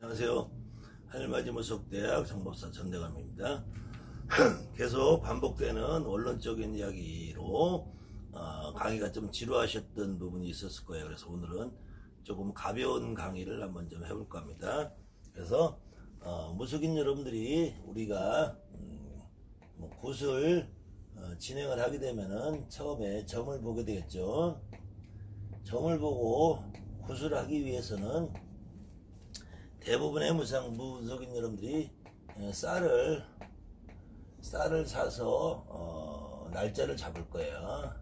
안녕하세요. 하늘맞이무속대학 정법사 전대감입니다. 계속 반복되는 원론적인 이야기로 강의가 좀 지루하셨던 부분이 있었을 거예요. 그래서 오늘은 조금 가벼운 강의를 한번 좀 해볼까 합니다. 그래서 무속인 여러분들이 우리가 굿을 진행을 하게 되면은 처음에 점을 보게 되겠죠. 점을 보고 굿을 하기 위해서는 대부분의 무속인 여러분들이 쌀을 사서 날짜를 잡을 거예요.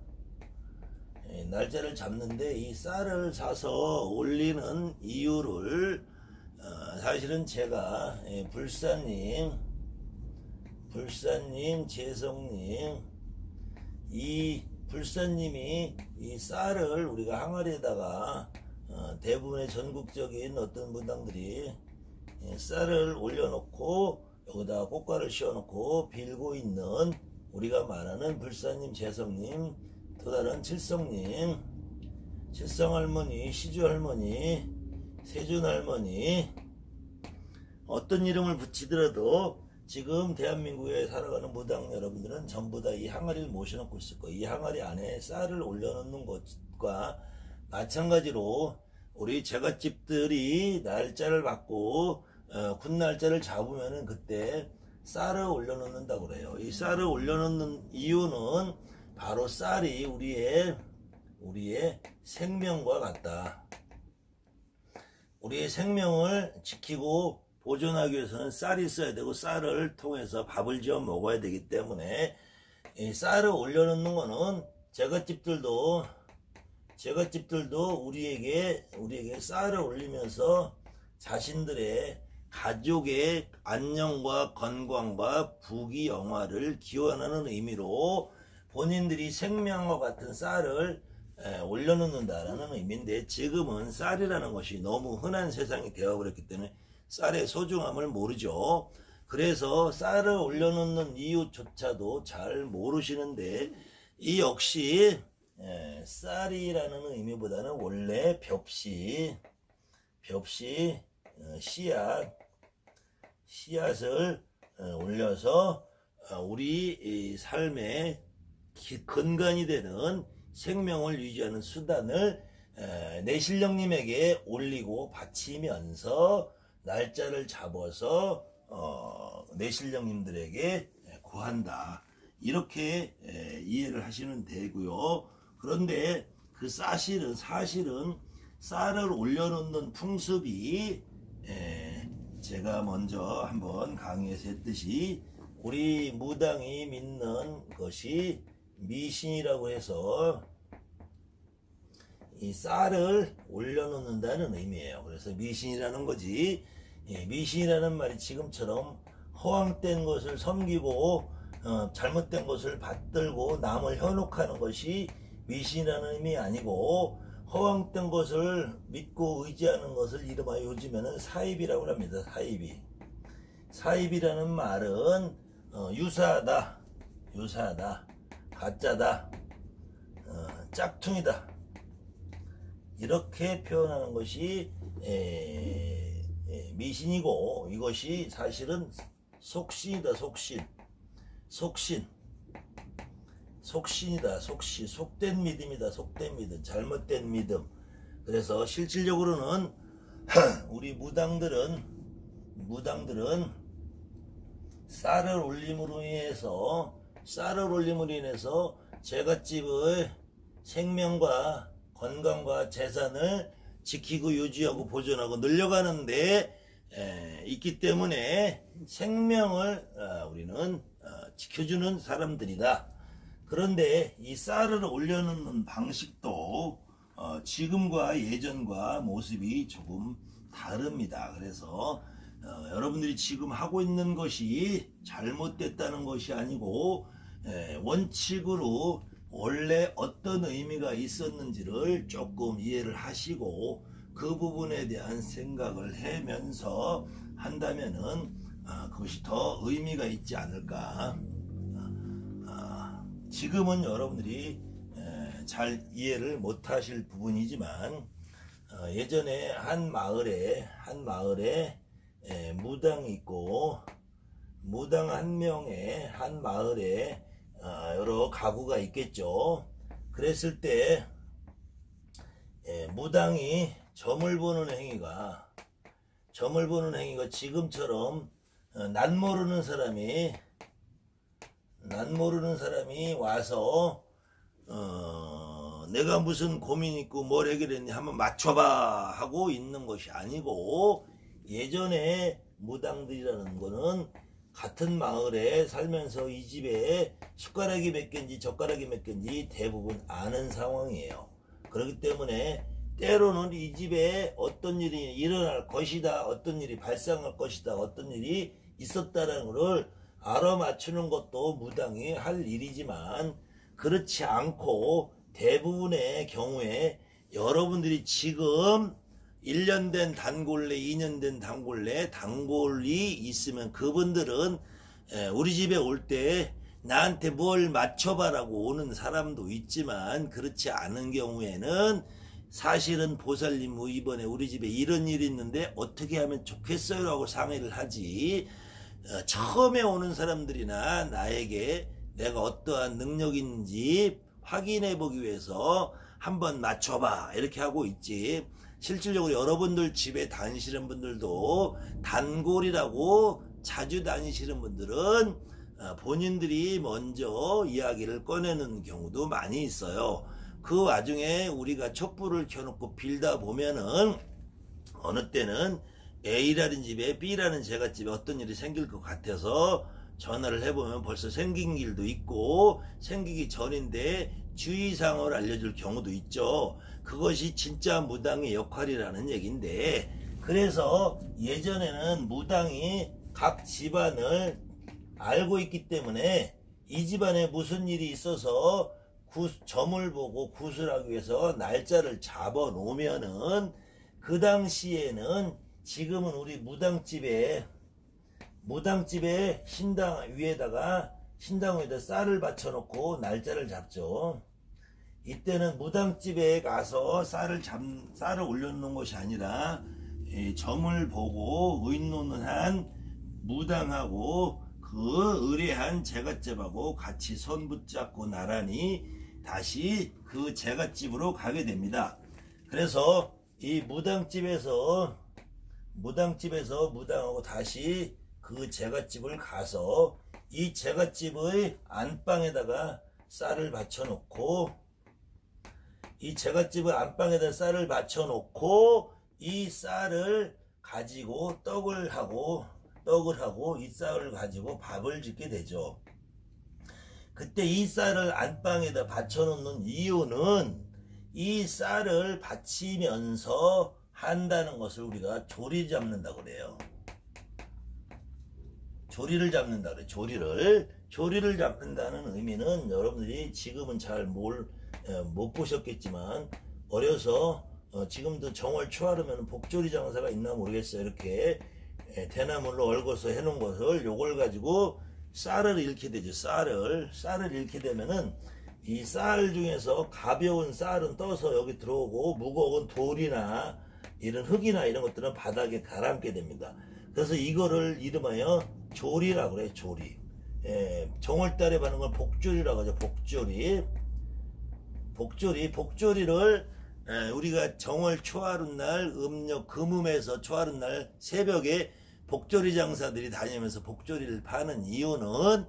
날짜를 잡는데 이 쌀을 사서 올리는 이유를 사실은 제가 불사님, 재성님, 이 불사님이 이 쌀을 우리가 항아리에다가 대부분의 전국적인 어떤 무당들이 쌀을 올려놓고 여기다가 꽃가를 씌워놓고 빌고 있는 우리가 말하는 불사님, 재성님, 또 다른 칠성님, 칠성할머니, 시주할머니, 세준할머니, 어떤 이름을 붙이더라도 지금 대한민국에 살아가는 무당 여러분들은 전부 다 이 항아리를 모셔놓고 있을 거예요. 이 항아리 안에 쌀을 올려놓는 것과 마찬가지로 우리 제갓집들이 날짜를 받고 군 날짜를 잡으면은 그때 쌀을 올려놓는다고 그래요. 이 쌀을 올려놓는 이유는 바로 쌀이 우리의 생명과 같다. 우리의 생명을 지키고 보존하기 위해서는 쌀이 있어야 되고 쌀을 통해서 밥을 지어 먹어야 되기 때문에 이 쌀을 올려놓는 거는 제갓집들도 우리에게 쌀을 올리면서 자신들의 가족의 안녕과 건강과 부귀영화를 기원하는 의미로 본인들이 생명과 같은 쌀을 올려놓는다라는 의미인데, 지금은 쌀이라는 것이 너무 흔한 세상이 되어버렸기 때문에 쌀의 소중함을 모르죠. 그래서 쌀을 올려놓는 이유조차도 잘 모르시는데, 이 역시 쌀이라는 의미보다는 원래 벽시, 씨앗을 올려서 우리 삶의 근간이 되는 생명을 유지하는 수단을 내신령님에게 올리고 바치면서 날짜를 잡아서 내신령님들에게 구한다. 이렇게 이해를 하시면 되고요. 그런데 그 사실은 쌀을 올려놓는 풍습이 제가 먼저 한번 강의에서 했듯이 우리 무당이 믿는 것이 미신이라고 해서 이 쌀을 올려놓는다는 의미예요. 그래서 미신이라는 거지, 미신이라는 말이 지금처럼 허황된 것을 섬기고 잘못된 것을 받들고 남을 현혹하는 것이 미신이라는 의미 아니고, 허황된 것을 믿고 의지하는 것을 이름하여 요즘에는 사입이라고 합니다. 사입이라는 말은 유사하다, 가짜다, 짝퉁이다, 이렇게 표현하는 것이 미신이고, 이것이 사실은 속신이다. 속신이다. 속된 믿음이다. 속된 믿음, 잘못된 믿음. 그래서 실질적으로는 우리 무당들은 쌀을 올림으로 인해서 제갓집의 생명과 건강과 재산을 지키고 유지하고 보존하고 늘려가는데 있기 때문에 생명을 우리는 지켜주는 사람들이다. 그런데 이 쌀을 올려놓는 방식도 지금과 예전과 모습이 조금 다릅니다. 그래서 여러분들이 지금 하고 있는 것이 잘못됐다는 것이 아니고, 원칙으로 원래 어떤 의미가 있었는지를 조금 이해를 하시고 그 부분에 대한 생각을 하면서 한다면은 그것이 더 의미가 있지 않을까. 지금은 여러분들이 잘 이해를 못하실 부분이지만 예전에 한 마을에 무당이 있고 무당 한 명에 한 마을에 여러 가구가 있겠죠. 그랬을 때 무당이 점을 보는 행위가 지금처럼 난 모르는 사람이 와서 내가 무슨 고민 있고 뭘 해결했니 한번 맞춰봐 하고 있는 것이 아니고, 예전에 무당들이라는 거는 같은 마을에 살면서 이 집에 숟가락이 몇 개인지 젓가락이 몇 개인지 대부분 아는 상황이에요. 그렇기 때문에 때로는 이 집에 어떤 일이 일어날 것이다, 어떤 일이 발생할 것이다, 어떤 일이 있었다는 것을 알아맞추는 것도 무당이 할 일이지만, 그렇지 않고 대부분의 경우에 여러분들이 지금 1년 된 단골래, 2년 된 단골이 있으면 그분들은 우리 집에 올 때 나한테 뭘 맞춰봐라고 오는 사람도 있지만, 그렇지 않은 경우에는 사실은 보살님 이번에 우리 집에 이런 일이 있는데 어떻게 하면 좋겠어요 라고 상의를 하지, 처음에 오는 사람들이나 나에게 내가 어떠한 능력이 있는지 확인해 보기 위해서 한번 맞춰봐 이렇게 하고 있지, 실질적으로 여러분들 집에 다니시는 분들도 단골이라고 자주 다니시는 분들은 본인들이 먼저 이야기를 꺼내는 경우도 많이 있어요. 그 와중에 우리가 촛불을 켜놓고 빌다 보면은 어느 때는 A라는 집에 B라는 제갓집에 어떤 일이 생길 것 같아서 전화를 해보면 벌써 생긴 일도 있고 생기기 전인데 주의사항을 알려줄 경우도 있죠. 그것이 진짜 무당의 역할이라는 얘기인데, 그래서 예전에는 무당이 각 집안을 알고 있기 때문에 이 집안에 무슨 일이 있어서 점을 보고 구슬하기 위해서 날짜를 잡아 놓으면은, 그 당시에는 지금은 우리 무당집에 신당 위에다 쌀을 받쳐놓고 날짜를 잡죠. 이때는 무당집에 가서 쌀을 올려놓는 것이 아니라 점을 보고 의논한 무당하고 그 의뢰한 제갓집하고 같이 손 붙잡고 나란히 다시 그 제갓집으로 가게 됩니다. 그래서 이 무당집에서 무당하고 다시 그 제갓집을 가서 이 제갓집의 안방에다가 쌀을 받쳐놓고, 이 쌀을 가지고 떡을 하고 이 쌀을 가지고 밥을 짓게 되죠. 그때 이 쌀을 안방에다 받쳐놓는 이유는 이 쌀을 받치면서 한다는 것을 우리가 조리 잡는다 그래요. 조리를 잡는다는 의미는 여러분들이 지금은 잘 못 보셨겠지만, 어려서 지금도 정월 초하루면 복조리 장사가 있나 모르겠어요. 이렇게 대나무로 얽어서 해놓은 것을 요걸 가지고 쌀을 잃게 되죠. 쌀을 잃게 되면은 이 쌀 중에서 가벼운 쌀은 떠서 여기 들어오고 무거운 돌이나 이런 흙이나 이런 것들은 바닥에 가라앉게 됩니다. 그래서 이거를 이름하여 조리라고 그래요. 조리. 정월달에 받는 걸 복조리라고 하죠. 복조리를 우리가 정월 초하룻날 금음에서 초하룻날 새벽에 복조리 장사들이 다니면서 복조리를 파는 이유는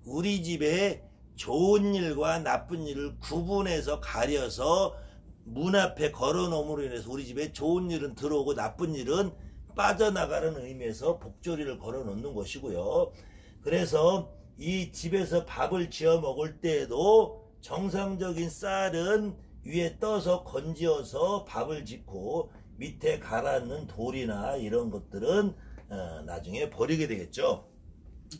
우리 집에 좋은 일과 나쁜 일을 구분해서 가려서 문 앞에 걸어놓음으로 인해서 우리 집에 좋은 일은 들어오고 나쁜 일은 빠져나가는 의미에서 복조리를 걸어놓는 것이고요. 그래서 이 집에서 밥을 지어 먹을 때에도 정상적인 쌀은 위에 떠서 건지어서 밥을 짓고 밑에 가라앉는 돌이나 이런 것들은 나중에 버리게 되겠죠.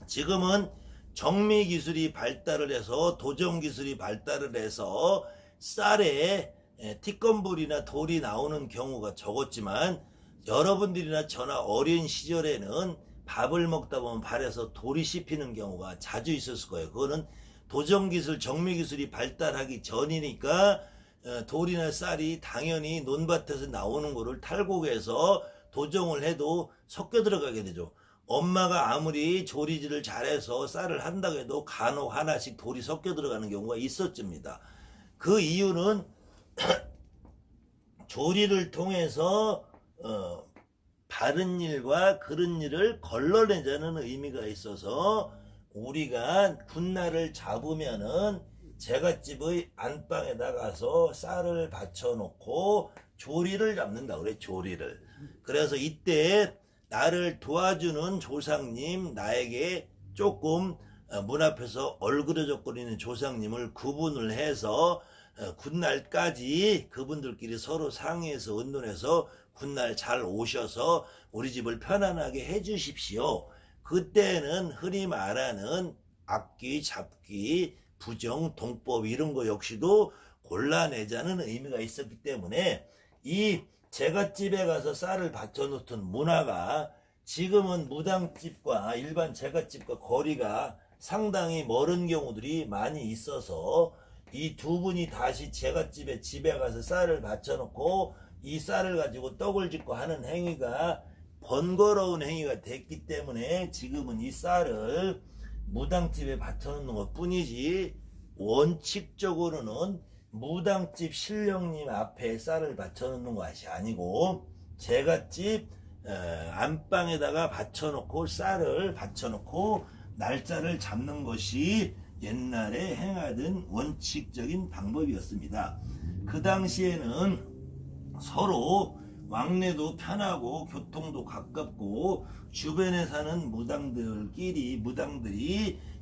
지금은 정미 기술이 발달을 해서 도정 기술이 발달을 해서 쌀에 티건불이나 돌이 나오는 경우가 적었지만, 여러분들이나 저나 어린 시절에는 밥을 먹다 보면 발에서 돌이 씹히는 경우가 자주 있었을 거예요. 그거는 도정기술, 정미기술이 발달하기 전이니까 돌이나 쌀이 당연히 논밭에서 나오는 거를 탈곡해서 도정을 해도 섞여 들어가게 되죠. 엄마가 아무리 조리질을 잘해서 쌀을 한다고 해도 간혹 하나씩 돌이 섞여 들어가는 경우가 있었습니다. 그 이유는 조리를 통해서 바른 일과 그른 일을 걸러내자는 의미가 있어서 우리가 군날을 잡으면은 제갓집의 안방에 나가서 쌀을 받쳐놓고 조리를 잡는다 그래. 조리를. 그래서 이때 나를 도와주는 조상님, 나에게 조금 문 앞에서 얼그러적거리는 조상님을 구분을 해서 군날까지 그분들끼리 서로 상의해서 의논해서 군날 잘 오셔서 우리 집을 편안하게 해 주십시오. 그때는 흔히 말하는 악기, 잡기, 부정, 동법 이런 거 역시도 골라내자는 의미가 있었기 때문에 이 제갓집에 가서 쌀을 받쳐놓던 문화가 지금은 무당집과 일반 제갓집과 거리가 상당히 멀은 경우들이 많이 있어서 이 두 분이 다시 제갓집에 집에 가서 쌀을 받쳐놓고 이 쌀을 가지고 떡을 짓고 하는 행위가 번거로운 행위가 됐기 때문에 지금은 이 쌀을 무당집에 받쳐놓는 것 뿐이지 원칙적으로는 무당집 신령님 앞에 쌀을 받쳐놓는 것이 아니고 제갓집 안방에다가 받쳐놓고 쌀을 받쳐놓고 날짜를 잡는 것이 옛날에 행하던 원칙적인 방법이었습니다. 그 당시에는 서로 왕래도 편하고 교통도 가깝고 주변에 사는 무당들이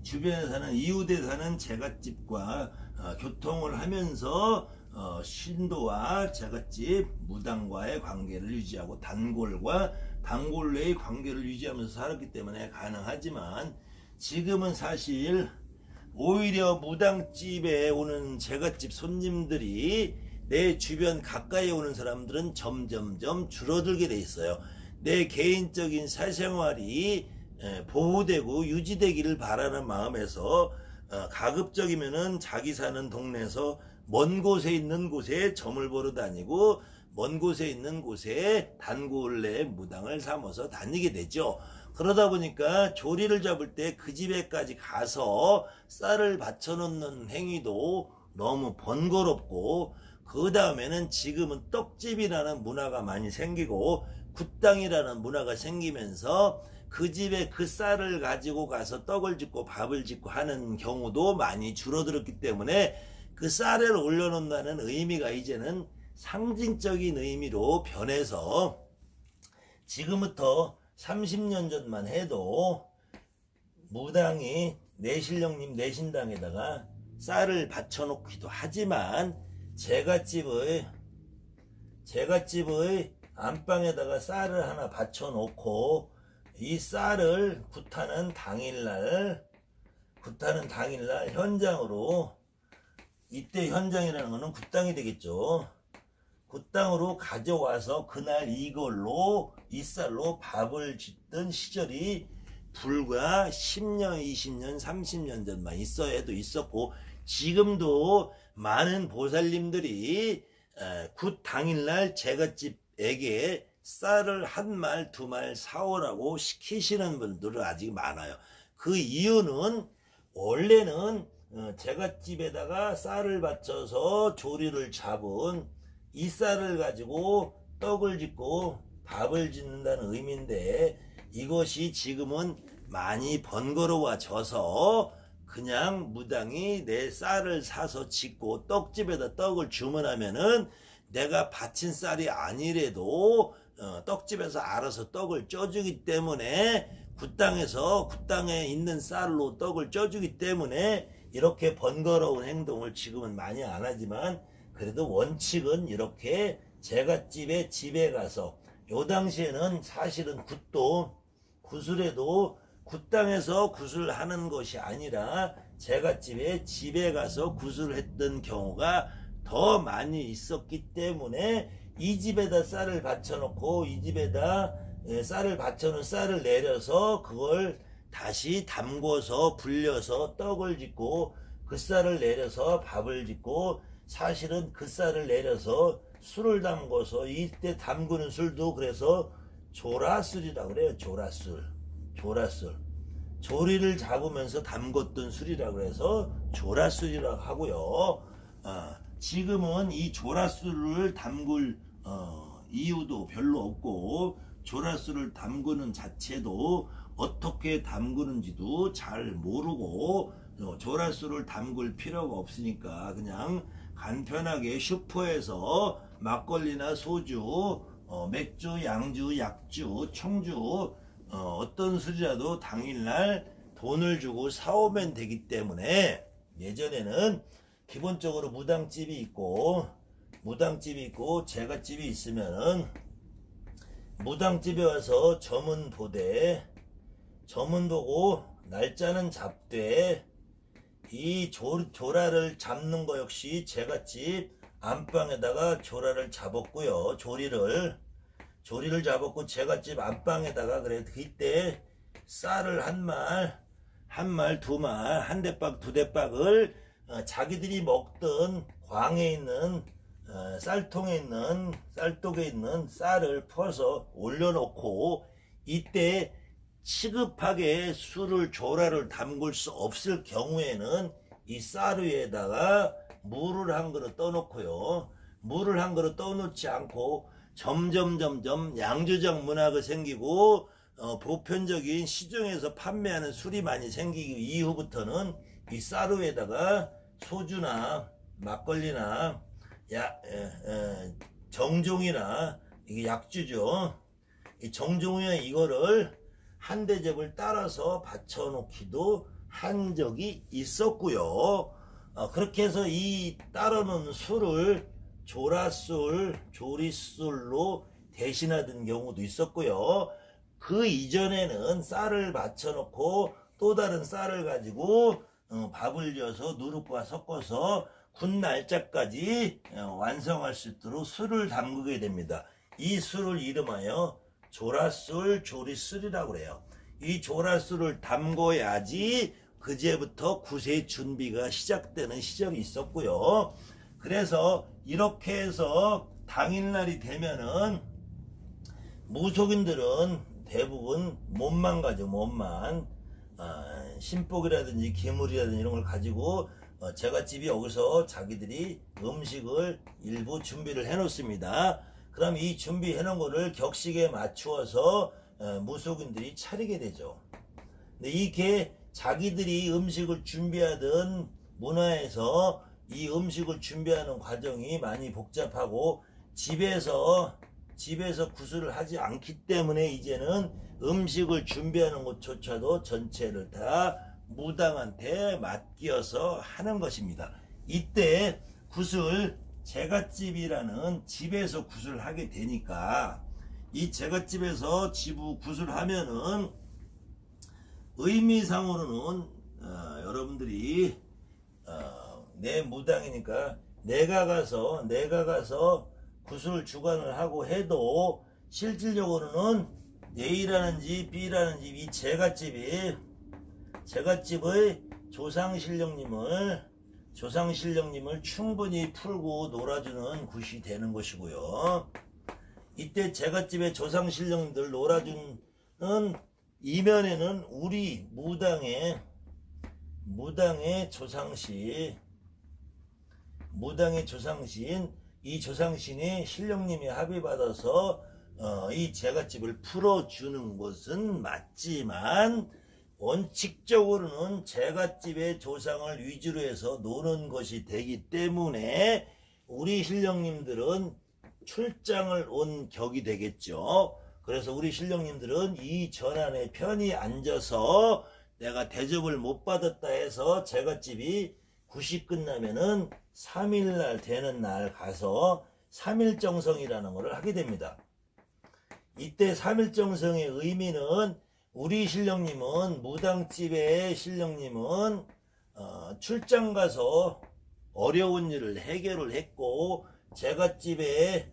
주변에 사는 이웃에 사는 제갓집과 교통을 하면서 신도와 제갓집 무당과의 관계를 유지하고 단골과 단골 내의 관계를 유지하면서 살았기 때문에 가능하지만 지금은 사실 오히려 무당집에 오는 제갓집 손님들이 내 주변 가까이 오는 사람들은 점점점 줄어들게 돼 있어요. 내 개인적인 사생활이 보호되고 유지되기를 바라는 마음에서 가급적이면은 자기 사는 동네에서 먼 곳에 있는 곳에 점을 보러 다니고 먼 곳에 있는 곳에 단골 내 무당을 삼아서 다니게 되죠. 그러다 보니까 조리를 잡을 때 그 집에까지 가서 쌀을 받쳐놓는 행위도 너무 번거롭고 그 다음에는 지금은 떡집이라는 문화가 많이 생기고 굿당이라는 문화가 생기면서 그 집에 그 쌀을 가지고 가서 떡을 짓고 밥을 짓고 하는 경우도 많이 줄어들었기 때문에 그 쌀을 올려놓는다는 의미가 이제는 상징적인 의미로 변해서 지금부터 30년 전만 해도 무당이 내신령님 내신당에다가 쌀을 받쳐놓기도 하지만 제갓집의 안방에다가 쌀을 하나 받쳐놓고 이 쌀을 굿하는 당일날 현장으로, 이때 현장이라는 거는 굿당이 되겠죠. 굿당으로 가져와서 그날 이걸로 이 쌀로 밥을 짓던 시절이 불과 10년, 20년, 30년 전만 있어야도 있었고 지금도 많은 보살님들이 굿 당일날 제갓집에게 쌀을 한 말, 두 말 사오라고 시키시는 분들은 아직 많아요. 그 이유는 원래는 제갓집에다가 쌀을 받쳐서 조리를 잡은 이 쌀을 가지고 떡을 짓고 밥을 짓는다는 의미인데 이것이 지금은 많이 번거로워져서 그냥 무당이 내 쌀을 사서 짓고 떡집에다 떡을 주문하면은 내가 바친 쌀이 아니래도 떡집에서 알아서 떡을 쪄주기 때문에 굿당에 있는 쌀로 떡을 쪄주기 때문에 이렇게 번거로운 행동을 지금은 많이 안 하지만 그래도 원칙은 이렇게 제갓집에 집에 가서 요 당시에는 사실은 구슬에도 굿당에서 구슬하는 것이 아니라 제갓집에 집에 가서 구슬했던 경우가 더 많이 있었기 때문에 이 집에다 쌀을 받쳐놓고 이 집에다 쌀을 받쳐놓은 쌀을 내려서 그걸 다시 담궈서 불려서 떡을 짓고 그 쌀을 내려서 밥을 짓고 사실은 그 쌀을 내려서 술을 담궈서 이때 담그는 술도 그래서 조라술이라고 그래요. 조라술. 조리를 잡으면서 담궜던 술이라고 해서 조라술이라고 하고요. 지금은 이 조라술을 담글 이유도 별로 없고, 조라술을 담그는 자체도 어떻게 담그는지도 잘 모르고, 조라술을 담글 필요가 없으니까 그냥 간편하게 슈퍼에서 막걸리나 소주, 맥주, 양주, 약주, 청주, 어떤 술이라도 당일날 돈을 주고 사오면 되기 때문에, 예전에는 기본적으로 무당집이 있고 제갓집이 있으면은 무당집에 와서 점은 보고 날짜는 잡되, 이 조라를 잡는 거 역시 제갓집 안방에다가 조라를 잡았고요. 조리를 잡았고 제갓집 안방에다가, 그래 그때 쌀을 한 말, 두 말, 한 대박, 두 대박을 자기들이 먹던 광에 있는 쌀통에 있는 쌀독에 있는 쌀을 퍼서 올려놓고, 이때 시급하게 술을 조라를 담글 수 없을 경우에는 이 쌀 위에다가 물을 한 그릇 떠놓고요. 물을 한 그릇 떠놓지 않고 점점 양조장 문화가 생기고, 보편적인 시중에서 판매하는 술이 많이 생기기 이후부터는 이 쌀 위에다가 소주나 막걸리나 정종이나, 이게 약주죠. 이 정종이나 이거를 한 대접을 따라서 받쳐놓기도 한 적이 있었고요. 그렇게 해서 이 따르는 술을 조라술, 조리술로 대신하던 경우도 있었고요. 그 이전에는 쌀을 받쳐놓고 또 다른 쌀을 가지고 밥을 지어서 누룩과 섞어서 군 날짜까지 완성할 수 있도록 술을 담그게 됩니다. 이 술을 이름하여 조라술, 조리술이라고 그래요. 이 조라술을 담궈야지 그제부터 구세 준비가 시작되는 시절이 있었고요. 그래서 이렇게 해서 당일날이 되면은 무속인들은 대부분 몸만 가죠. 몸만. 신복이라든지 기물이라든지 이런 걸 가지고 제갓집이 여기서 자기들이 음식을 일부 준비를 해 놓습니다. 그럼 이 준비해 놓은 거를 격식에 맞추어서 무속인들이 차리게 되죠. 근데 이게 자기들이 음식을 준비하던 문화에서 이 음식을 준비하는 과정이 많이 복잡하고, 집에서 구술을 하지 않기 때문에 이제는 음식을 준비하는 것조차도 전체를 다 무당한테 맡겨서 하는 것입니다. 이때 구술, 제갓집이라는 집에서 구슬을 하게 되니까, 이 제갓집에서 구슬하면은 의미상으로는 여러분들이 내 무당이니까 내가 가서 구슬 주관을 하고 해도, 실질적으로는 A라는 집, B라는 집, 이 제갓집의 조상신령님을 충분히 풀고 놀아주는 굿이 되는 것이고요. 이때 제갓집의 조상신령들 놀아주는 이면에는 우리 무당의 조상신, 이 조상신이 신령님이 합의받아서 이 제갓집을 풀어주는 것은 맞지만, 원칙적으로는 제갓집의 조상을 위주로 해서 노는 것이 되기 때문에 우리 신령님들은 출장을 온 격이 되겠죠. 그래서 우리 신령님들은 이 전안에 편히 앉아서, 내가 대접을 못 받았다 해서 제갓집이 굿이 끝나면은 3일날 되는 날 가서 3일정성이라는 것을 하게 됩니다. 이때 3일정성의 의미는, 우리 신령님은, 무당집의 신령님은 출장 가서 어려운 일을 해결을 했고, 제갓집의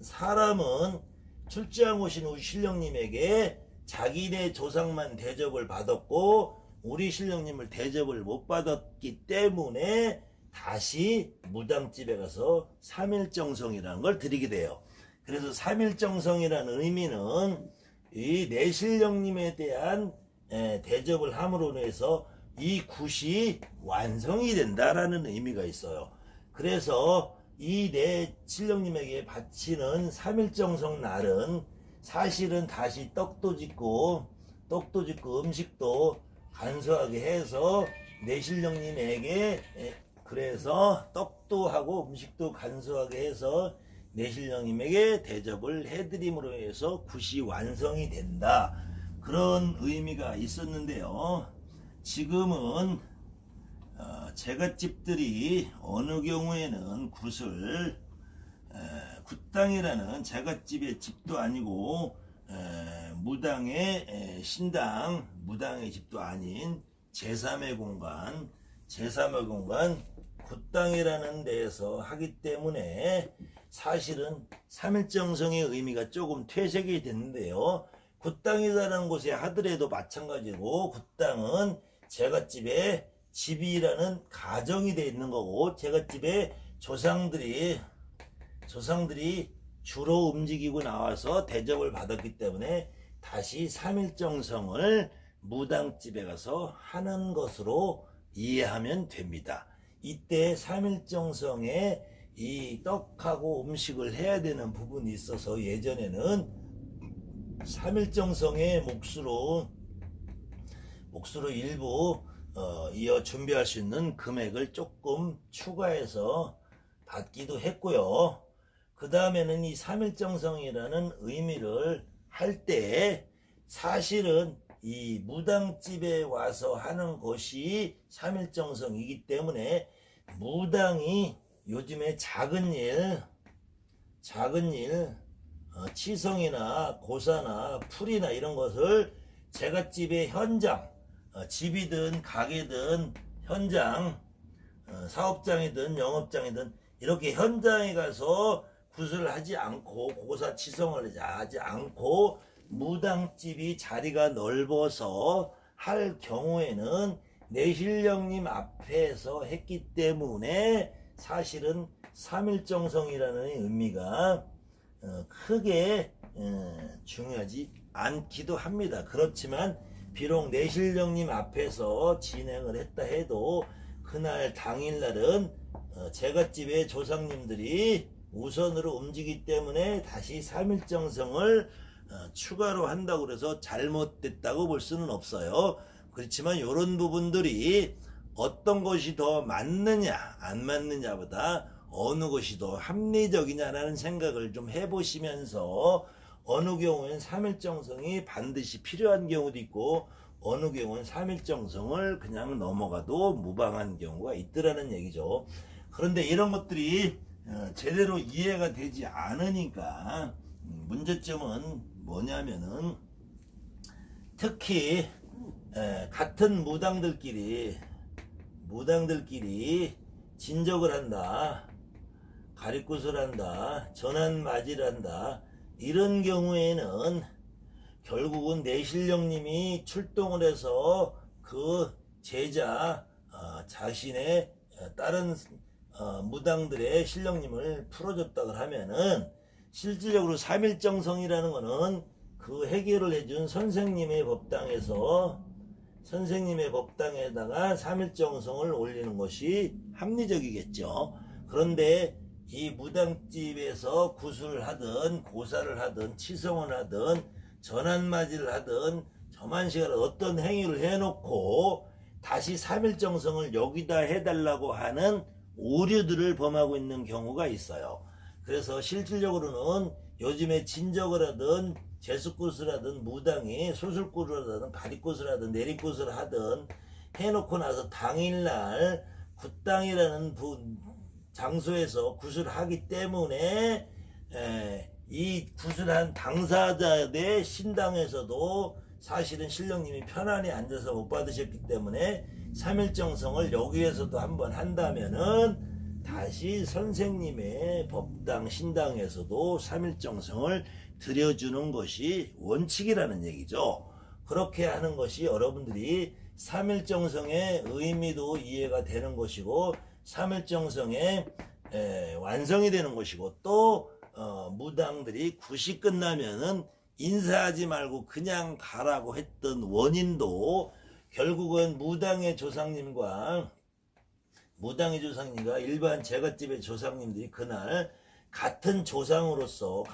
사람은 출장 오신 우리 신령님에게 자기네 조상만 대접을 받았고 우리 신령님을 대접을 못 받았기 때문에 다시 무당집에 가서 3일정성이라는 걸 드리게 돼요. 그래서 삼일정성이라는 의미는 이 내신령님에 대한 대접을 함으로 해서 이 굿이 완성이 된다라는 의미가 있어요. 그래서 이 내신령님에게 바치는 삼일정성 날은 사실은 다시 떡도 짓고 음식도 간소하게 해서 내신령님에게, 그래서 떡도 하고 음식도 간소하게 해서 내신령님에게 대접을 해드림으로 해서 굿이 완성이 된다, 그런 의미가 있었는데요. 지금은 제갓집들이 어느 경우에는 굿을 굿당이라는 제갓집의 집도 아니고 무당의 신당, 무당의 집도 아닌 제3의 공간 굿당이라는 데에서 하기 때문에 사실은 삼일정성의 의미가 조금 퇴색이 됐는데요. 굿당이라는 곳에 하더라도 마찬가지고, 굿당은 제갓집에 집이라는 가정이 되어 있는 거고, 제갓집에 조상들이 주로 움직이고 나와서 대접을 받았기 때문에 다시 삼일정성을 무당집에 가서 하는 것으로 이해하면 됩니다. 이때 삼일정성에 이 떡하고 음식을 해야 되는 부분이 있어서 예전에는 삼일정성의 몫으로 일부 이어 준비할 수 있는 금액을 조금 추가해서 받기도 했고요. 그 다음에는 이 삼일정성이라는 의미를 할 때 사실은 이 무당집에 와서 하는 것이 삼일정성이기 때문에 무당이 요즘에 작은 일, 치성이나 고사나 풀이나 이런 것을 제갓집의 현장, 집이든 가게든 현장, 사업장이든 영업장이든 이렇게 현장에 가서 굿을 하지 않고 고사 치성을 하지 않고 무당집이 자리가 넓어서 할 경우에는 내신령님 앞에서 했기 때문에 사실은 삼일정성이라는 의미가 크게 중요하지 않기도 합니다. 그렇지만 비록 내신령님 앞에서 진행을 했다 해도 그날 당일날은 제갓집의 조상님들이 우선으로 움직이기 때문에 다시 삼일정성을 추가로 한다고 해서 잘못됐다고 볼 수는 없어요. 그렇지만 이런 부분들이 어떤 것이 더 맞느냐 안 맞느냐보다 어느 것이 더 합리적이냐라는 생각을 좀 해보시면서 어느 경우엔 삼일정성이 반드시 필요한 경우도 있고 어느 경우는 삼일정성을 그냥 넘어가도 무방한 경우가 있더라는 얘기죠. 그런데 이런 것들이 제대로 이해가 되지 않으니까 문제점은 뭐냐면은 특히 같은 무당들끼리 진적을 한다, 가리굿을 한다, 전환맞이를 한다, 이런 경우에는 결국은 내신령님이 출동을 해서 그 제자 자신의 다른 무당들의 신령님을 풀어줬다고 하면은 실질적으로 삼일정성이라는 거는 그 해결을 해준 선생님의 법당에다가 삼일정성을 올리는 것이 합리적이겠죠. 그런데 이 무당집에서 굿을 하든 고사를 하든 치성을 하든 전환맞이를 하든 저만식을 어떤 행위를 해놓고 다시 삼일정성을 여기다 해달라고 하는 오류들을 범하고 있는 경우가 있어요. 그래서 실질적으로는 요즘에 진적을 하든 제수굿을 하든 무당이 수술굿을 하든 가리굿을 하든 내리굿을 하든 해놓고 나서 당일날 굿당이라는 장소에서 굿을 하기 때문에 이 굿을 한 당사자의 신당에서도 사실은 신령님이 편안히 앉아서 못 받으셨기 때문에 삼일정성을 여기에서도 한번 한다면은 다시 선생님의 법당 신당에서도 삼일정성을 드려주는 것이 원칙이라는 얘기죠. 그렇게 하는 것이 여러분들이 삼일정성의 의미도 이해가 되는 것이고 삼일정성의 완성이 되는 것이고 또 무당들이 굿이 끝나면은 인사하지 말고 그냥 가라고 했던 원인도 결국은 무당의 조상님과 일반 제갓집의 조상님들이 그날 같은 조상님으로서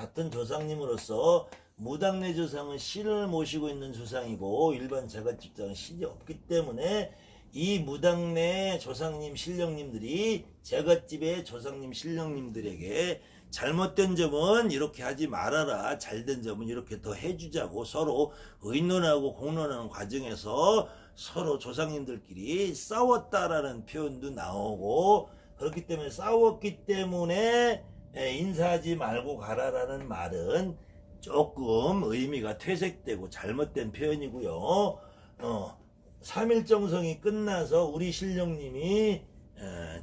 무당내 조상은 신을 모시고 있는 조상이고 일반 제갓집장은 신이 없기 때문에 이 무당내 조상님 신령님들이 제갓집의 조상님 신령님들에게 잘못된 점은 이렇게 하지 말아라, 잘된 점은 이렇게 더 해주자고 서로 의논하고 공론하는 과정에서 서로 조상님들끼리 싸웠다라는 표현도 나오고, 그렇기 때문에 싸웠기 때문에 인사하지 말고 가라라는 말은 조금 의미가 퇴색되고 잘못된 표현이고요. 3일 정성이 끝나서 우리 신령님이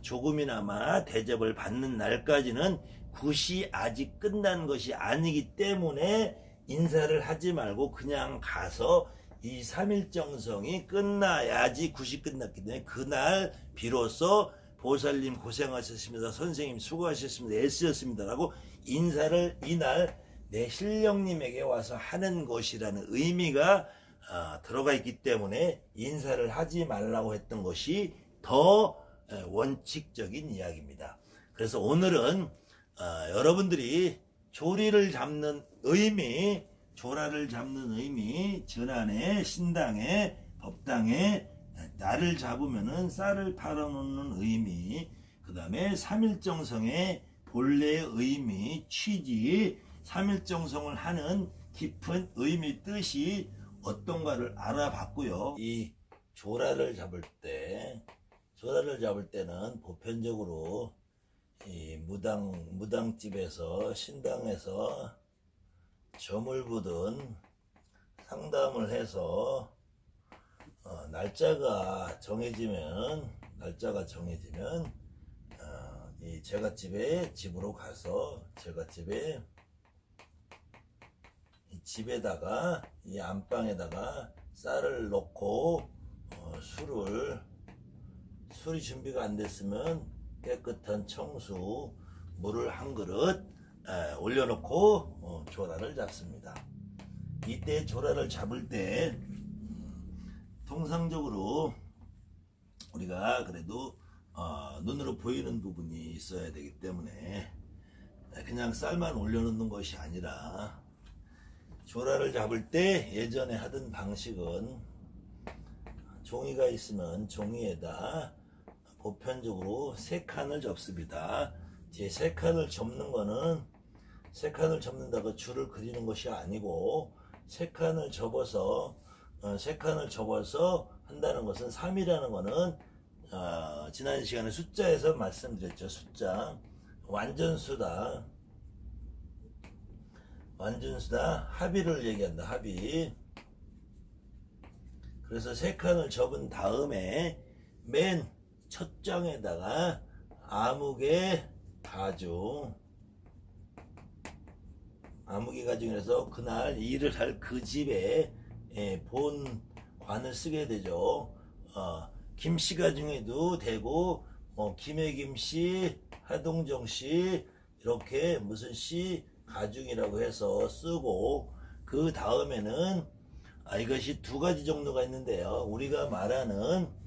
조금이나마 대접을 받는 날까지는 굿이 아직 끝난 것이 아니기 때문에 인사를 하지 말고 그냥 가서 이 3일 정성이 끝나야지 굿이 끝났기 때문에 그날 비로소 보살님 고생하셨습니다, 선생님 수고하셨습니다, 애쓰셨습니다 라고 인사를 이날 내 신령님에게 와서 하는 것이라는 의미가 들어가 있기 때문에 인사를 하지 말라고 했던 것이 더 원칙적인 이야기입니다. 그래서 오늘은 여러분들이 조라를 잡는 의미, 전안에 신당에 법당에 날을 잡으면은 쌀을 팔아놓는 의미, 그 다음에 삼일정성의 본래의 의미, 취지, 삼일정성을 하는 깊은 의미, 뜻이 어떤가를 알아봤고요. 이 조라를 잡을 때는 보편적으로 이 무당집에서 신당에서 점을 보든 상담을 해서 날짜가 정해지면 이 제갓집에 집으로 가서 제갓집에 이 집에다가 이 안방에다가 쌀을 넣고 술이 준비가 안 됐으면 깨끗한 청수 물을 한 그릇 올려놓고 조라를 잡습니다. 이때 조라를 잡을 때 통상적으로 우리가 그래도 눈으로 보이는 부분이 있어야 되기 때문에 그냥 쌀만 올려놓는 것이 아니라, 조라를 잡을 때 예전에 하던 방식은 종이가 있으면 종이에다 보편적으로 3칸을 접습니다. 제 3칸을 접는 거는 3칸을 접는다고 줄을 그리는 것이 아니고 3칸을 접어서 한다는 것은 3이라는 것은 지난 시간에 숫자에서 말씀드렸죠. 숫자 완전수다. 합의를 얘기한다. 합의. 그래서 3칸을 접은 다음에 맨 첫 장에다가 아무개 가중에서 그날 일을 할 그 집에 본 관을 쓰게 되죠. 김씨 가중에도 되고 김혜김씨, 하동정씨 이렇게 무슨 씨 가중이라고 해서 쓰고, 그 다음에는 이것이 2가지 정도가 있는데요. 우리가 말하는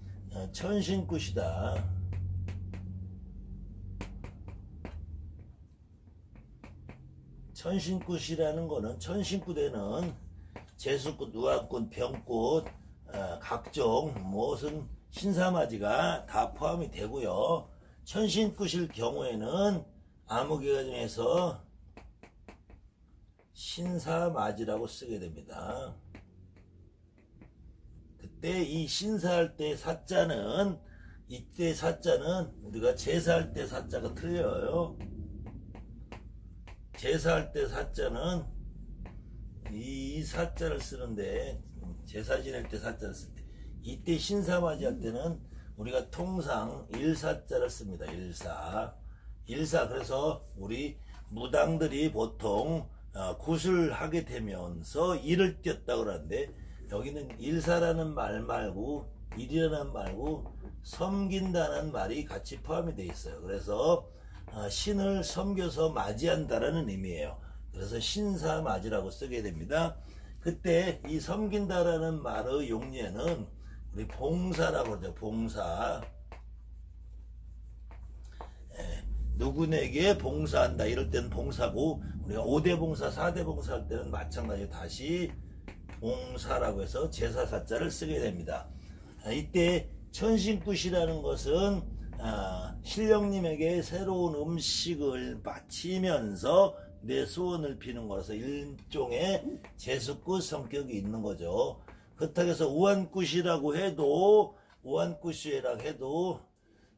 천신굿이다. 천신굿이라는 거는 천신굿에는 제수굿, 우화굿, 병굿, 각종 무슨 신사맞이가 다 포함이 되고요. 천신굿일 경우에는 아무개가 중에서 신사맞이라고 쓰게 됩니다. 그때 이 신사할 때 사자는, 이때 사자는 우리가 제사할 때 사자가 틀려요. 제사할 때 사자는 이 사자를 쓰는데, 제사 지낼 때 사자를 쓸 때, 이때 신사맞이 할 때는 우리가 통상 일사자를 씁니다. 일사. 그래서 우리 무당들이 보통 굿을 하게 되면서 일을 띄었다고 그러는데, 여기는 일사라는 말 말고 일이라는 말 말고 섬긴다는 말이 같이 포함이 되어 있어요. 그래서 신을 섬겨서 맞이한다라는 의미예요. 그래서 신사맞이라고 쓰게 됩니다. 그때 이 섬긴다라는 말의 용례는 우리 봉사라고 그러죠. 봉사. 누구에게 봉사한다 이럴 때는 봉사고, 우리가 5대 봉사 4대 봉사 할 때는 마찬가지로 다시 봉사라고 해서 제사사자를 쓰게 됩니다. 이때 천신굿이라는 것은 신령님에게 새로운 음식을 바치면서 내 소원을 비는 거라서 일종의 제수굿 성격이 있는 거죠. 그렇다고 해서 우한굿이라고 해도,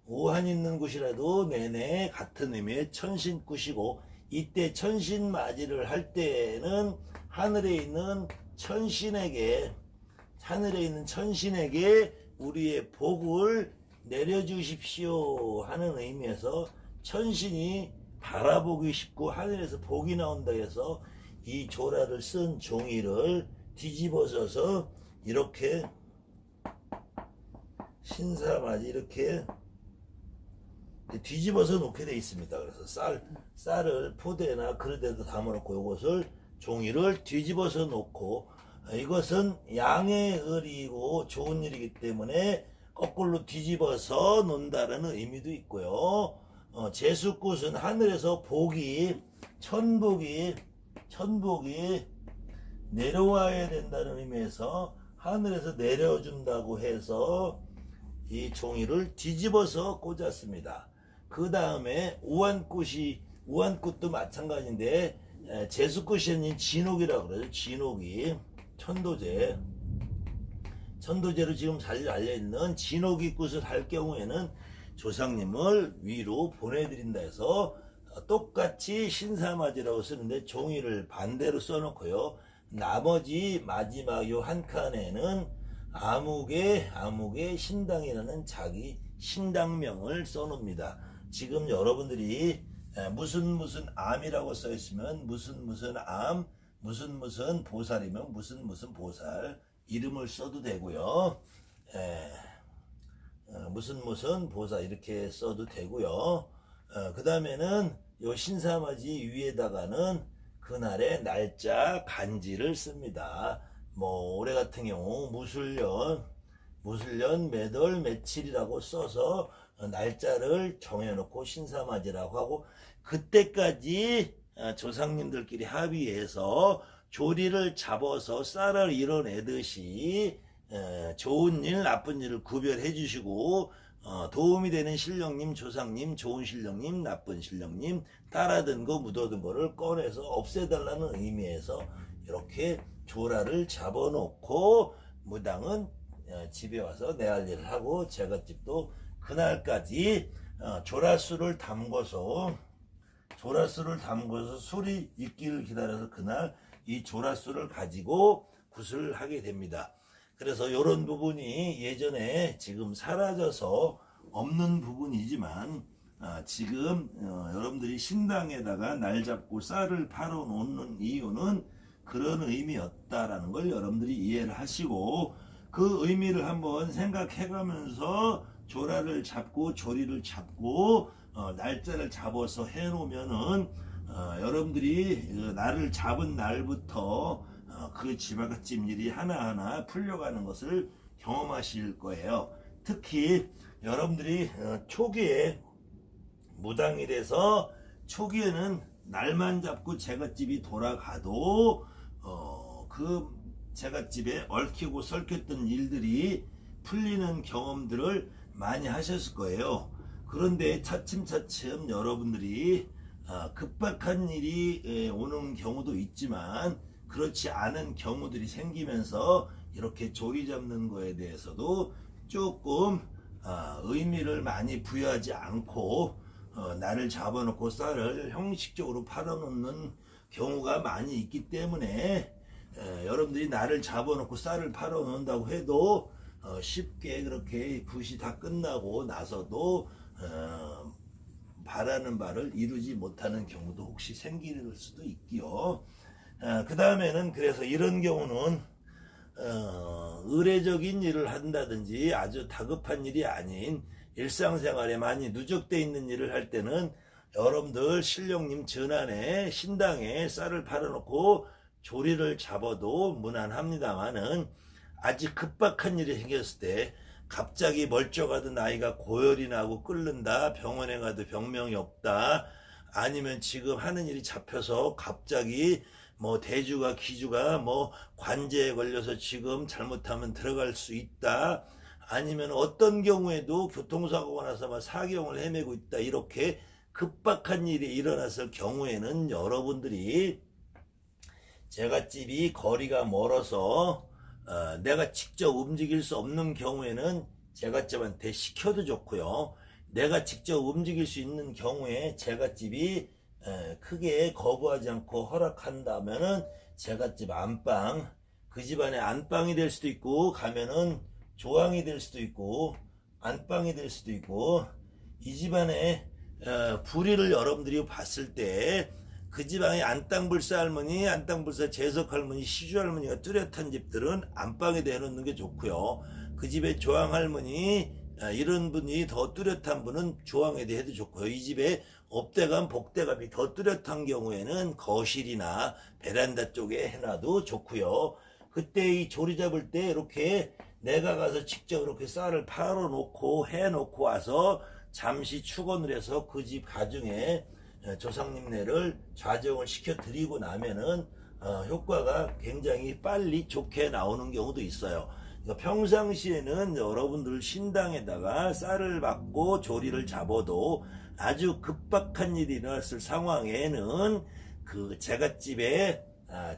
우한 있는 굿이라도 내내 같은 의미의 천신굿이고, 이때 천신맞이를 할 때는 하늘에 있는 천신에게 우리의 복을 내려주십시오 하는 의미에서, 천신이 바라보기 쉽고 하늘에서 복이 나온다 해서 이 조라를 쓴 종이를 뒤집어져서 이렇게 신사맞이 이렇게 뒤집어서 놓게 되어 있습니다. 그래서 쌀을 포대나 그릇에도 담아놓고 이것을 종이를 뒤집어서 놓고, 이것은 양의 을이고 좋은 일이기 때문에 거꾸로 뒤집어서 놓는다는 의미도 있고요. 제수굿은 하늘에서 천복이 내려와야 된다는 의미에서 하늘에서 내려준다고 해서 이 종이를 뒤집어서 꽂았습니다. 그 다음에 우한굿도 마찬가지인데, 제수굿이 아닌 진옥이라고 그러죠. 진옥이 천도제로 지금 잘 알려있는 진옥이 굿을 할 경우에는 조상님을 위로 보내드린다 해서 똑같이 신사맞이라고 쓰는데 종이를 반대로 써놓고요. 나머지 마지막 요 한 칸에는 아무개 신당이라는 자기 신당명을 써놓습니다. 지금 여러분들이 무슨 암이라고 써있으면 무슨 암, 무슨 보살이면 무슨 보살 이름을 써도 되고요. 무슨 보살 이렇게 써도 되고요. 그 다음에는 요 신사맞이 위에다가는 그날의 날짜 간지를 씁니다. 올해 같은 경우 무술년 몇월 며칠이라고 써서 날짜를 정해놓고 신사맞이라고 하고, 그때까지 조상님들끼리 합의해서 조리를 잡아서 쌀을 이뤄내듯이 좋은 일 나쁜 일을 구별해 주시고, 도움이 되는 신령님, 조상님, 좋은 신령님, 나쁜 신령님, 따라든 거 묻어든 거를 꺼내서 없애달라는 의미에서 이렇게 조라를 잡아놓고, 무당은 집에 와서 내 할 일을 하고, 제갓집도 그날까지 조라수를 담궈서 술이 익기를 기다려서 그날 이 조라수를 가지고 굿을 하게 됩니다. 그래서 이런 부분이 예전에 지금 사라져서 없는 부분이지만, 지금 여러분들이 신당에다가 날 잡고 쌀을 팔아 놓는 이유는 그런 의미였다라는 걸 여러분들이 이해를 하시고, 그 의미를 한번 생각해 가면서 조라를 잡고 조리를 잡고 날짜를 잡아서 해 놓으면은 여러분들이 나를 잡은 날부터 그 지바갓집 일이 하나하나 풀려가는 것을 경험하실 거예요. 특히 여러분들이 초기에 무당이 돼서 초기에는 날만 잡고 제갓집이 돌아가도 그 제갓집에 얽히고 설켰던 일들이 풀리는 경험들을 많이 하셨을 거예요. 그런데 차츰차츰 여러분들이 급박한 일이 오는 경우도 있지만, 그렇지 않은 경우들이 생기면서 이렇게 조리 잡는 거에 대해서도 조금 의미를 많이 부여하지 않고 나를 잡아놓고 쌀을 형식적으로 팔아놓는 경우가 많이 있기 때문에, 여러분들이 나를 잡아놓고 쌀을 팔아놓는다고 해도 쉽게 그렇게 굿이 다 끝나고 나서도 바라는 바를 이루지 못하는 경우도 혹시 생길 수도 있기요. 그 다음에는 그래서 이런 경우는 의례적인 일을 한다든지 아주 다급한 일이 아닌 일상생활에 많이 누적되어 있는 일을 할 때는 여러분들 신령님 전안에 신당에 쌀을 팔아놓고 조리를 잡아도 무난합니다만은 아직 급박한 일이 생겼을 때 갑자기 멀쩡하던 아이가 고열이 나고 끓는다, 병원에 가도 병명이 없다, 아니면 지금 하는 일이 잡혀서 갑자기 뭐 대주가 기주가 뭐 관제에 걸려서 지금 잘못하면 들어갈 수 있다, 아니면 어떤 경우에도 교통사고가 나서 막 사경을 헤매고 있다, 이렇게 급박한 일이 일어났을 경우에는 여러분들이 제갓집이 거리가 멀어서 내가 직접 움직일 수 없는 경우에는 제갓집한테 시켜도 좋고요. 내가 직접 움직일 수 있는 경우에 제갓집이 크게 거부하지 않고 허락한다면은 제갓집 안방, 그 집안의 안방이 될 수도 있고, 가면은 조항이 될 수도 있고, 안방이 될 수도 있고, 이 집안의 불의를 여러분들이 봤을 때 그 집안의 안땅불사 할머니, 안땅불사 재석 할머니, 시주 할머니가 뚜렷한 집들은 안방에 내놓는 게 좋고요. 그 집의 조항 할머니, 이런 분이 더 뚜렷한 분은 조항에 대해도 좋고요. 이 집에 업대감, 복대감이 더 뚜렷한 경우에는 거실이나 베란다 쪽에 해놔도 좋고요. 그때 이 조리 잡을 때 이렇게 내가 가서 직접 이렇게 쌀을 팔아 놓고 해놓고 와서 잠시 축원을 해서 그 집 가정에 조상님네를 좌정을 시켜 드리고 나면은 효과가 굉장히 빨리 좋게 나오는 경우도 있어요. 그러니까 평상시에는 여러분들 신당에다가 쌀을 받고 조리를 잡아도 아주 급박한 일이 일어났을 상황에는 그 제갓집에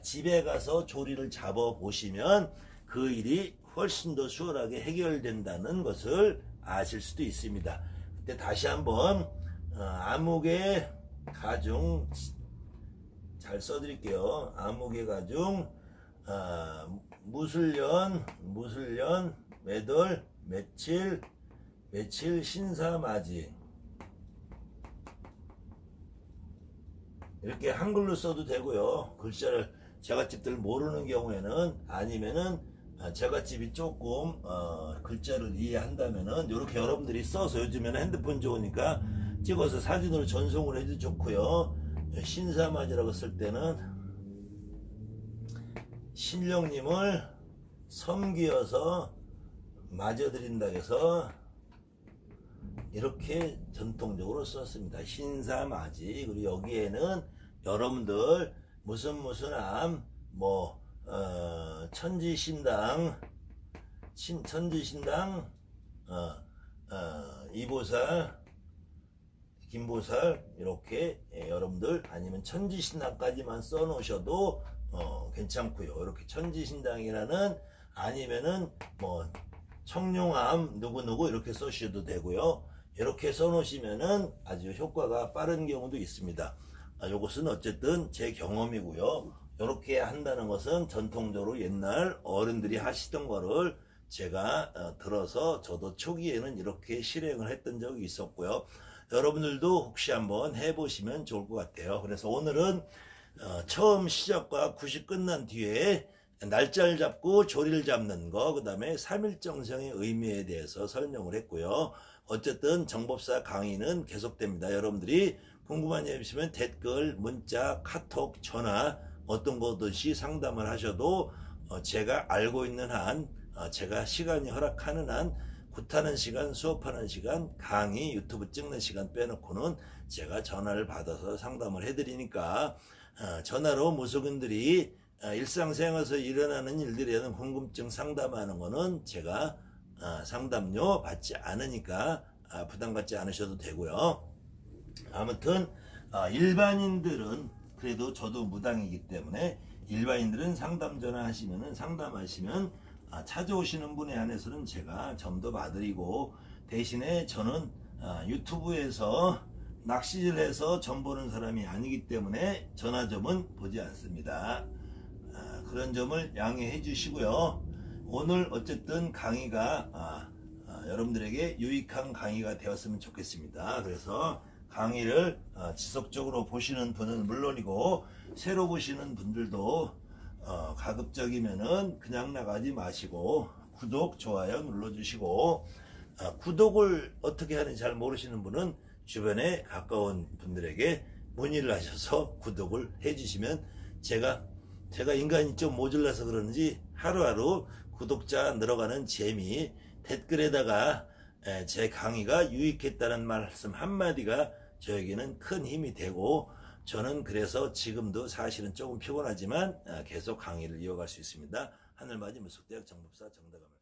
집에 가서 조리를 잡아 보시면 그 일이 훨씬 더 수월하게 해결된다는 것을 아실 수도 있습니다. 그때 다시 한번 암흑의 가중 잘 써드릴게요. 암흑의 가중 무술년 매돌 며칠 신사맞이, 이렇게 한글로 써도 되고요. 글자를 제갓집들 모르는 경우에는, 아니면은 제갓집이 조금 글자를 이해한다면은 이렇게 여러분들이 써서, 요즘에는 핸드폰 좋으니까 찍어서 사진으로 전송을 해도 좋고요. 신사맞이라고 쓸 때는 신령님을 섬기어서 맞아드린다 해서 이렇게 전통적으로 썼습니다. 신사맞이. 그리고 여기에는 여러분들 무슨 암, 뭐 천지신당, 이보살, 김보살, 이렇게 여러분들, 아니면 천지신당까지만 써놓으셔도 괜찮고요. 이렇게 천지신당이라는, 아니면은 뭐 청룡암 누구누구 이렇게 써주셔도 되고요. 이렇게 써놓으시면은 아주 효과가 빠른 경우도 있습니다. 이것은 어쨌든 제 경험이고요. 이렇게 한다는 것은 전통적으로 옛날 어른들이 하시던 거를 제가 들어서 저도 초기에는 이렇게 실행을 했던 적이 있었고요. 여러분들도 혹시 한번 해보시면 좋을 것 같아요. 그래서 오늘은 처음 시작과 굿이 끝난 뒤에 날짜를 잡고 조리를 잡는 거, 그 다음에 3일정성의 의미에 대해서 설명을 했고요. 어쨌든 정법사 강의는 계속됩니다. 여러분들이 궁금한 점 있으면 댓글, 문자, 카톡, 전화 어떤 거든지 상담을 하셔도 제가 알고 있는 한, 제가 시간이 허락하는 한, 굿하는 시간, 수업하는 시간, 강의, 유튜브 찍는 시간 빼놓고는 제가 전화를 받아서 상담을 해드리니까 전화로 무속인들이 일상생활에서 일어나는 일들에 대한 궁금증 상담하는 거는 제가 상담료 받지 않으니까 부담 갖지 않으셔도 되고요. 아무튼 일반인들은, 그래도 저도 무당이기 때문에 일반인들은 상담 전화하시면은, 상담하시면 찾아오시는 분에 한해서는 제가 점도 봐드리고, 대신에 저는 유튜브에서 낚시질 해서 점 보는 사람이 아니기 때문에 전화점은 보지 않습니다. 그런 점을 양해해 주시고요. 오늘 어쨌든 강의가 여러분들에게 유익한 강의가 되었으면 좋겠습니다. 그래서 강의를 지속적으로 보시는 분은 물론이고, 새로 보시는 분들도 가급적이면은 그냥 나가지 마시고 구독, 좋아요 눌러주시고, 구독을 어떻게 하는지 잘 모르시는 분은 주변에 가까운 분들에게 문의를 하셔서 구독을 해주시면 제가 인간이 좀 모자라서 그런지 하루하루 구독자 늘어가는 재미, 댓글에다가 제 강의가 유익했다는 말씀 한마디가 저에게는 큰 힘이 되고, 저는 그래서 지금도 사실은 조금 피곤하지만 계속 강의를 이어갈 수 있습니다. 하늘맞이 물속대학 정법사 정다감